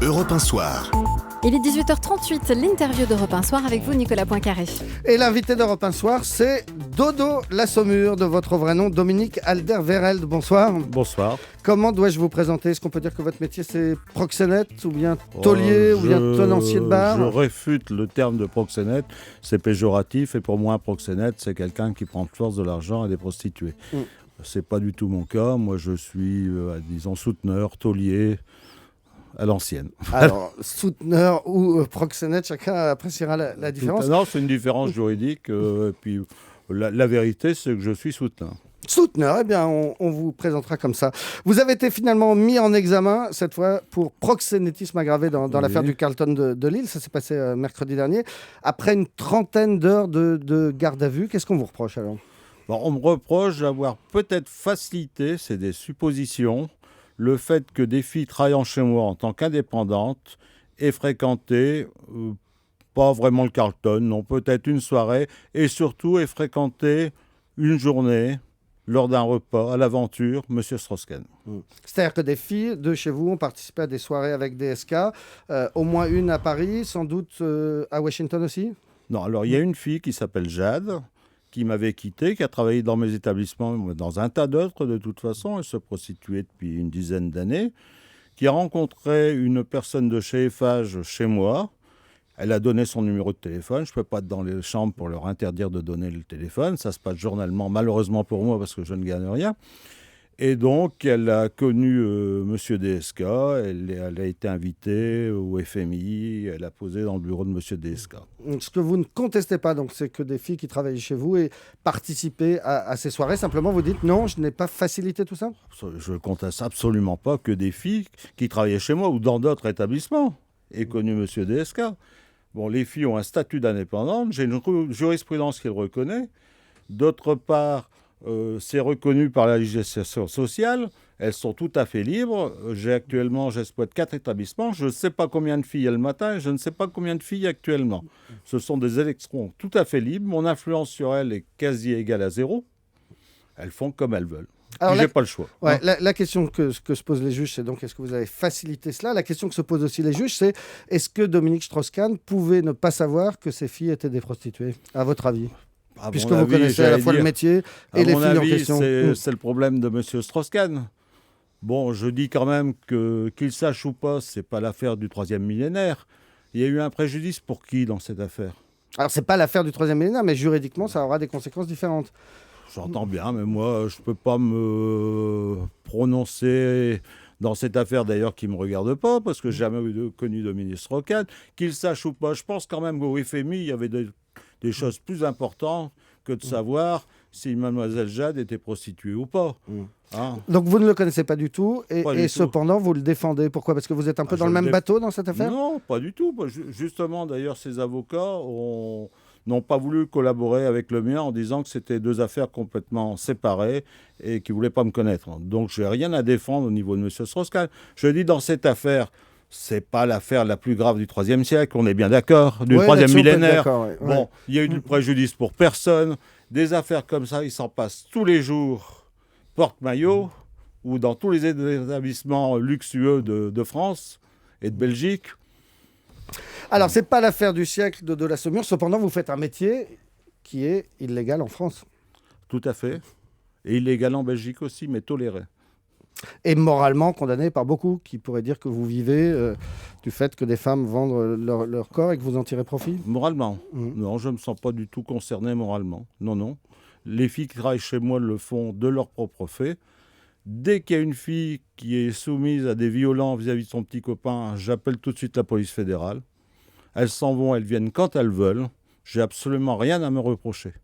Europe 1 Soir. Il est 18h38, l'interview d'Europe 1 Soir avec vous, Nicolas Poincaré. Et l'invité d'Europe 1 Soir, c'est Dodo la Saumure, de votre vrai nom, Dominique Alder-Verhelde. Bonsoir. Bonsoir. Comment dois-je vous présenter ? Est-ce qu'on peut dire que votre métier, c'est proxénète, ou bien taulier, ou bien tenancier de bar ? Je réfute le terme de proxénète, c'est péjoratif, et pour moi, un proxénète, c'est quelqu'un qui prend de force de l'argent à des prostituées. C'est pas du tout mon cas. Moi, je suis, disons, souteneur, taulier, à l'ancienne. Alors, souteneur ou proxénète, chacun appréciera la différence. Non, c'est une différence juridique. Puis la vérité, c'est que je suis souteneur. Souteneur, eh bien, on vous présentera comme ça. Vous avez été finalement mis en examen, cette fois, pour proxénétisme aggravé dans l'affaire du Carlton de Lille. Ça s'est passé mercredi dernier. Après une trentaine d'heures de garde à vue, qu'est-ce qu'on vous reproche alors ? Bon, on me reproche d'avoir peut-être facilité, c'est des suppositions, le fait que des filles travaillant chez moi en tant qu'indépendantes aient fréquenté, pas vraiment le Carlton, non, peut-être une soirée, et surtout aient fréquenté une journée, lors d'un repas à l'aventure, M. Strauss-Kahn. C'est-à-dire que des filles de chez vous ont participé à des soirées avec DSK, au moins une à Paris, sans doute à Washington aussi ? Non, alors il y a une fille qui s'appelle Jade, qui m'avait quitté, qui a travaillé dans mes établissements, dans un tas d'autres de toute façon, elle se prostituait depuis une dizaine d'années, qui a rencontré une personne de chez Eiffage chez moi. Elle a donné son numéro de téléphone. Je ne peux pas être dans les chambres pour leur interdire de donner le téléphone. Ça se passe journellement, malheureusement pour moi, parce que je ne gagne rien. Et donc, elle a connu Monsieur DSK, elle a été invitée au FMI, elle a posé dans le bureau de Monsieur DSK. Ce que vous ne contestez pas, donc, c'est que des filles qui travaillent chez vous et participaient à ces soirées. Simplement, vous dites non, je n'ai pas facilité tout ça ? Je ne conteste absolument pas que des filles qui travaillaient chez moi ou dans d'autres établissements aient connu Monsieur DSK. Bon, les filles ont un statut d'indépendante, j'ai une jurisprudence qui le reconnaît. D'autre part, c'est reconnu par la législation sociale, elles sont tout à fait libres. J'exploite 4 établissements, je ne sais pas combien de filles il y a le matin, je ne sais pas combien de filles actuellement. Ce sont des électrons tout à fait libres, mon influence sur elles est quasi égale à 0. Elles font comme elles veulent. Alors, j'ai pas le choix. Ouais, la question que se posent les juges, c'est donc est-ce que vous avez facilité cela ? La question que se posent aussi les juges, c'est est-ce que Dominique Strauss-Kahn pouvait ne pas savoir que ces filles étaient des prostituées, à votre avis ? Puisque vous connaissez à la fois le métier et les filles en question. C'est le problème de M. Strauss-Kahn. Bon, je dis quand même qu'il sache ou pas, c'est pas l'affaire du 3e millénaire. Il y a eu un préjudice pour qui dans cette affaire ? Alors, c'est pas l'affaire du 3e millénaire, mais juridiquement, ça aura des conséquences différentes. J'entends bien, mais moi, je ne peux pas me prononcer dans cette affaire, d'ailleurs, qui ne me regarde pas, parce que j'ai jamais connu Dominique Strauss-Kahn. Qu'il sache ou pas, je pense quand même qu'au FMI, il y avait des choses plus importantes que de savoir si Mademoiselle Jade était prostituée ou pas. Hein ? Donc, vous ne le connaissez pas du tout, et tout. cependant, vous le défendez. Pourquoi ? Parce que vous êtes un peu dans le même bateau dans cette affaire ? Non, pas du tout. Justement, d'ailleurs, ces avocats n'ont pas voulu collaborer avec le mien en disant que c'était 2 affaires complètement séparées et qu'ils ne voulaient pas me connaître. Donc, je n'ai rien à défendre au niveau de M. Strauss-Kahn. Je dis, dans cette affaire, ce n'est pas l'affaire la plus grave du IIIe siècle, on est bien d'accord, du 3e millénaire. Bon, il y a eu du préjudice pour personne. Des affaires comme ça, il s'en passe tous les jours, porte-maillot, ou dans tous les établissements luxueux de France et de Belgique. Alors, ce n'est pas l'affaire du siècle de la Saumure. Cependant, vous faites un métier qui est illégal en France. Tout à fait. Et illégal en Belgique aussi, mais toléré. Et moralement condamné par beaucoup, qui pourraient dire que vous vivez du fait que des femmes vendent leur corps et que vous en tirez profit. Moralement. Non, je ne me sens pas du tout concerné moralement. Non. Les filles qui travaillent chez moi le font de leur propre fait. Dès qu'il y a une fille qui est soumise à des violences vis-à-vis de son petit copain, j'appelle tout de suite la police fédérale. Elles s'en vont, elles viennent quand elles veulent. J'ai absolument rien à me reprocher.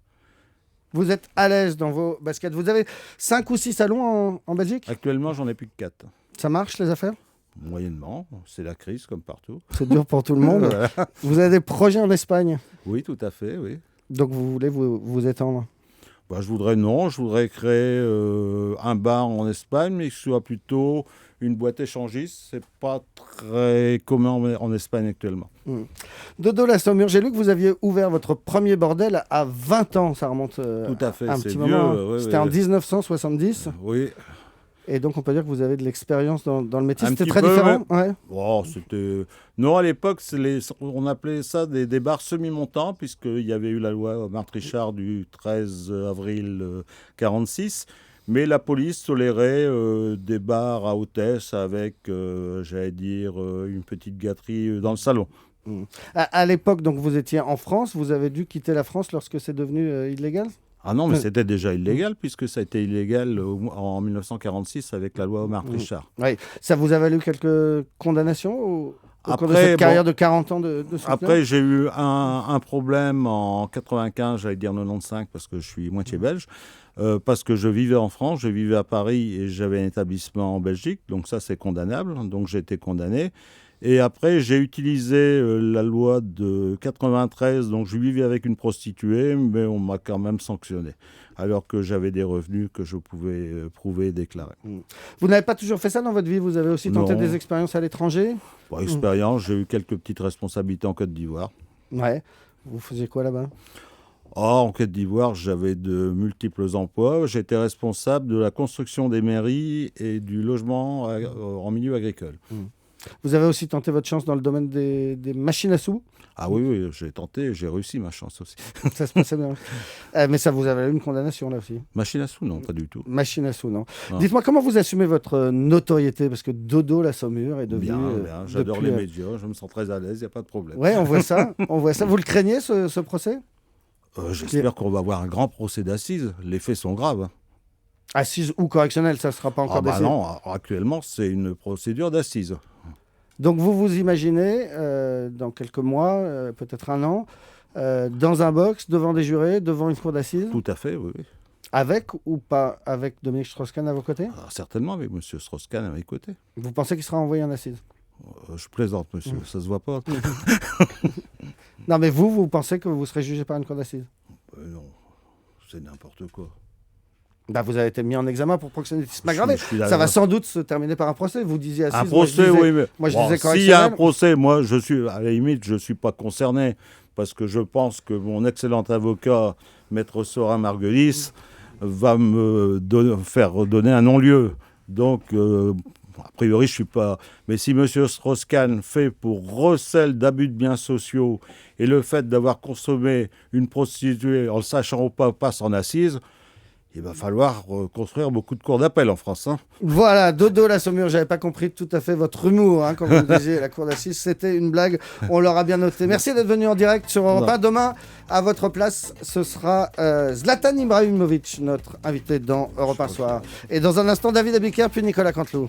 Vous êtes à l'aise dans vos baskets. Vous avez 5 ou 6 salons en Belgique ? Actuellement, j'en ai plus que 4. Ça marche, les affaires ? Moyennement. C'est la crise, comme partout. C'est dur pour tout le monde. Voilà. Vous avez des projets en Espagne ? Oui, tout à fait, oui. Donc, vous voulez vous étendre ? Je voudrais créer un bar en Espagne, mais que ce soit plutôt une boîte échangiste. C'est pas très commun en Espagne actuellement. Dodo la Saumure, j'ai lu que vous aviez ouvert votre premier bordel à 20 ans. Ça remonte tout à fait, un c'est petit vieux, moment. C'était en 1970. Oui. Et donc, on peut dire que vous avez de l'expérience dans le métier. Un C'était petit très peu, différent. Ouais. Oh, non, à l'époque, on appelait ça des bars semi-montants, puisqu'il y avait eu la loi Marthe-Richard du 13 avril 1946. Mais la police tolérait des bars à hôtesse avec, j'allais dire, une petite gâterie dans le salon. À l'époque, donc, vous étiez en France. Vous avez dû quitter la France lorsque c'est devenu illégal? Ah non, mais c'était déjà illégal, puisque ça a été illégal en 1946 avec la loi Marthe-Richard. Oui. Ça vous a valu quelques condamnations au cours de Après, cette carrière de 40 ans de souteneur? Après, j'ai eu un problème en 95, j'allais dire 95, parce que je suis moitié belge, parce que je vivais en France, je vivais à Paris et j'avais un établissement en Belgique, donc ça c'est condamnable, donc j'ai été condamné. Et après, j'ai utilisé la loi de 93, donc je vivais avec une prostituée, mais on m'a quand même sanctionné, alors que j'avais des revenus que je pouvais prouver et déclarer. Vous n'avez pas toujours fait ça dans votre vie? Vous avez aussi tenté Non. des expériences à l'étranger? Par expérience, j'ai eu quelques petites responsabilités en Côte d'Ivoire. Ouais. Vous faisiez quoi là-bas? En Côte d'Ivoire, j'avais de multiples emplois. J'étais responsable de la construction des mairies et du logement en milieu agricole. Vous avez aussi tenté votre chance dans le domaine des machines à sous? Ah oui, j'ai tenté, j'ai réussi ma chance aussi. Ça se passait bien. Mais ça vous avait une condamnation là aussi? Machine à sous, non, pas du tout. Machine à sous, non. Non. Dites-moi, comment vous assumez votre notoriété? Parce que Dodo la Saumure est devenu... Bien, j'adore depuis, les médias, je me sens très à l'aise, il n'y a pas de problème. Ouais, on voit ça. On voit ça. Vous le craignez, ce procès? J'espère qu'on va avoir un grand procès d'assises. Les faits sont graves. Hein. Assise ou correctionnelle, ça ne sera pas encore décidé. Non, actuellement, c'est une procédure d'assises. Donc vous vous imaginez, dans quelques mois, peut-être un an, dans un box, devant des jurés, devant une cour d'assises? Tout à fait, oui. Avec ou pas avec Dominique Strauss-Kahn à vos côtés? Certainement avec M. Strauss-Kahn à mes côtés. Vous pensez qu'il sera envoyé en assises? Je plaisante, monsieur, ça se voit pas. Non, mais vous pensez que vous serez jugé par une cour d'assises? Non, c'est n'importe quoi. Bah, vous avez été mis en examen pour proxénétisme aggravé. Je suis Ça va sans doute se terminer par un procès. Vous disiez assises. Un procès, oui, mais moi, je disais s'il y a un correctionnel. procès, moi, à la limite, je ne suis pas concerné, parce que je pense que mon excellent avocat, Maître Sorin Margulis, va me faire donner un non-lieu. Donc, a priori, je ne suis pas... Mais si M. Strauss-Kahn fait pour recel d'abus de biens sociaux et le fait d'avoir consommé une prostituée en le sachant ou pas passe en assises, il va falloir construire beaucoup de cours d'appel en France. Hein. Voilà, Dodo la Saumure, j'avais pas compris tout à fait votre humour, hein, comme vous le disiez, la cour d'assises, c'était une blague, on l'aura bien noté. Merci d'être venu en direct sur Europe 1. Demain, à votre place, ce sera Zlatan Ibrahimovic, notre invité dans Europe 1 Soir. Et dans un instant, David Abiker, puis Nicolas Canteloup.